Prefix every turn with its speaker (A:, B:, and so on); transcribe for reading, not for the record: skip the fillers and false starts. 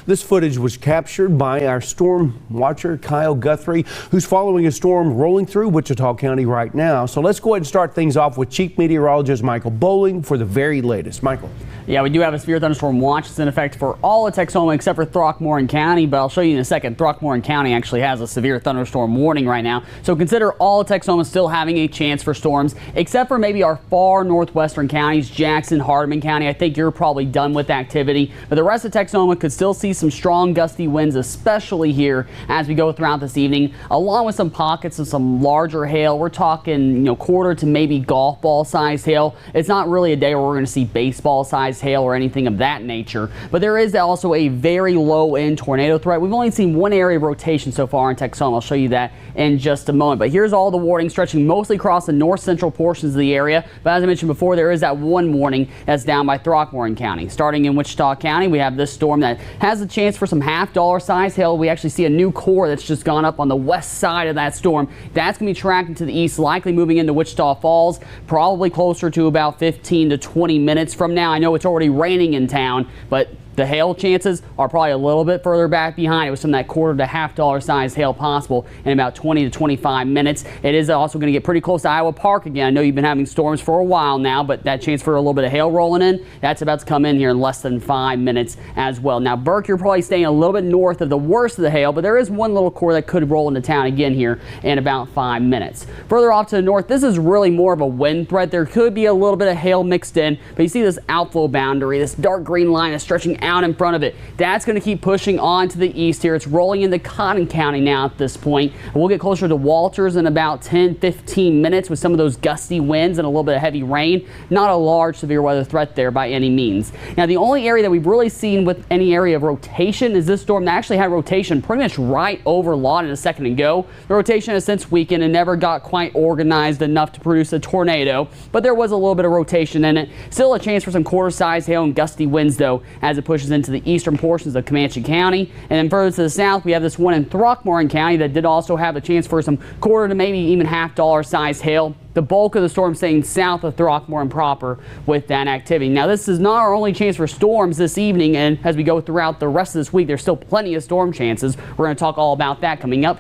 A: This footage was captured by our storm watcher, Kyle Guthrie, who's following a storm rolling through Wichita County right now. So let's go ahead and start things off with Chief Meteorologist Michael Bowling for the very latest. Michael.
B: Yeah, we do have a severe thunderstorm watch. It's in effect for all of Texoma except for Throckmorton County, but I'll show you in a second. Throckmorton County actually has a severe thunderstorm warning right now. So consider all of Texoma still having a chance for storms, except for maybe our far northwestern counties, Jackson, Hardeman County. I think you're probably done with activity, but the rest of Texoma could still see some strong gusty winds, especially here as we go throughout this evening, along with some pockets of some larger hail. We're talking, quarter to maybe golf ball size hail. It's not really a day where we're going to see baseball size hail or anything of that nature, but there is also a very low end tornado threat. We've only seen one area of rotation so far in Texoma. I'll show you that in just a moment, but here's all the warnings stretching mostly across the north central portions of the area. But as I mentioned before, there is that one warning that's down by Throckmorton County. Starting in Wichita County, we have this storm that has a chance for some half-dollar size hail. We actually see a new core that's just gone up on the west side of that storm. That's going to be tracking to the east, likely moving into Wichita Falls, probably closer to about 15 to 20 minutes from now. I know it's already raining in town, but the hail chances are probably a little bit further back behind. It was some of that quarter to half-dollar size hail possible in about 20 to 25 minutes. It is also going to get pretty close to Iowa Park again. I know you've been having storms for a while now, but that chance for a little bit of hail rolling in, that's about to come in here in less than 5 minutes as well. Now, Burke, you're probably staying a little bit north of the worst of the hail, but there is one little core that could roll into town again here in about 5 minutes. Further off to the north, this is really more of a wind threat. There could be a little bit of hail mixed in, but you see this outflow boundary, this dark green line is stretching out in front of it. That's going to keep pushing on to the east here. It's rolling into Cotton County now at this point. We'll get closer to Walters in about 10-15 minutes with some of those gusty winds and a little bit of heavy rain. Not a large severe weather threat there by any means. Now, the only area that we've really seen with any area of rotation is this storm that actually had rotation pretty much right over Lawton a second ago. The rotation has since weakened and never got quite organized enough to produce a tornado, but there was a little bit of rotation in it. Still a chance for some quarter-size hail and gusty winds, though, as it pushes into the eastern portions of Comanche County. And then further to the south, we have this one in Throckmorton County that did also have a chance for some quarter to maybe even half-dollar size hail. The bulk of the storm staying south of Throckmorton proper with that activity. Now, this is not our only chance for storms this evening, and as we go throughout the rest of this week, there's still plenty of storm chances. We're going to talk all about that coming up